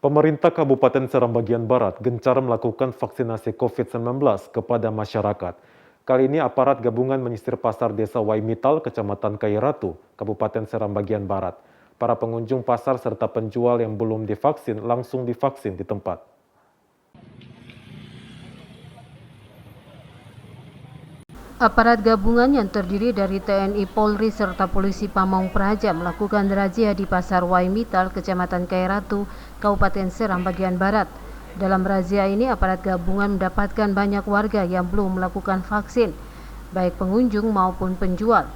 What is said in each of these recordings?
Pemerintah Kabupaten Seram bagian Barat gencar melakukan vaksinasi COVID-19 kepada masyarakat. Kali ini aparat gabungan menyisir pasar desa Waimital, Kecamatan Kairatu, Kabupaten Seram bagian Barat. Para pengunjung pasar serta penjual yang belum divaksin langsung divaksin di tempat. Aparat gabungan yang terdiri dari TNI Polri serta Polisi Pamong Praja melakukan razia di Pasar Waimital, Kecamatan Kairatu, Kabupaten Seram bagian Barat. Dalam razia ini, aparat gabungan mendapatkan banyak warga yang belum melakukan vaksin, baik pengunjung maupun penjual.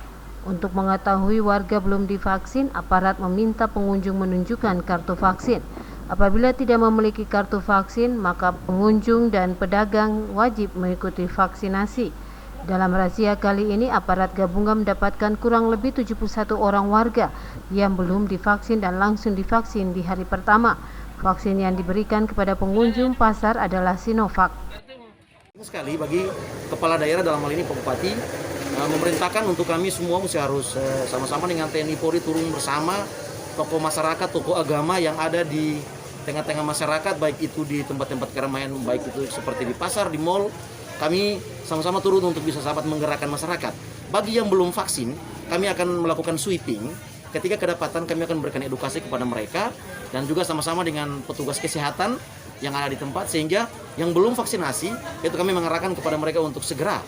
Untuk mengetahui warga belum divaksin, aparat meminta pengunjung menunjukkan kartu vaksin. Apabila tidak memiliki kartu vaksin, maka pengunjung dan pedagang wajib mengikuti vaksinasi. Dalam razia kali ini, aparat gabungan mendapatkan kurang lebih 71 orang warga yang belum divaksin dan langsung divaksin di hari pertama. Vaksin yang diberikan kepada pengunjung pasar adalah Sinovac. Sekali bagi kepala daerah dalam hal ini Pak Bupati memerintahkan untuk kami semua mesti harus sama-sama dengan TNI Polri turun bersama tokoh masyarakat, tokoh agama yang ada di tengah-tengah masyarakat, baik itu di tempat-tempat keramaian, baik itu seperti di pasar, di mal. Kami sama-sama turun untuk bisa sahabat menggerakkan masyarakat. Bagi yang belum vaksin, kami akan melakukan sweeping. Ketika kedapatan, kami akan memberikan edukasi kepada mereka dan juga sama-sama dengan petugas kesehatan yang ada di tempat, sehingga yang belum vaksinasi itu kami mengarahkan kepada mereka untuk segera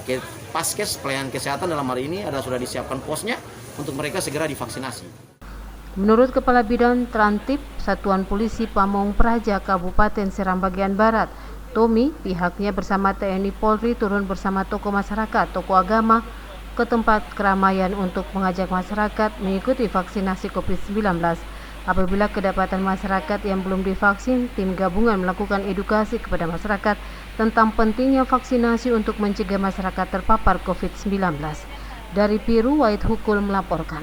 ke Paskes pelayanan kesehatan. Dalam hari ini sudah disiapkan posnya untuk mereka segera divaksinasi. Menurut Kepala Bidang Trantip Satuan Polisi Pamong Praja Kabupaten Seram bagian Barat, Tommy, pihaknya bersama TNI Polri turun bersama tokoh masyarakat, tokoh agama ke tempat keramaian untuk mengajak masyarakat mengikuti vaksinasi COVID-19. Apabila kedapatan masyarakat yang belum divaksin, tim gabungan melakukan edukasi kepada masyarakat tentang pentingnya vaksinasi untuk mencegah masyarakat terpapar COVID-19. Dari Piru, Wahid Hukul melaporkan.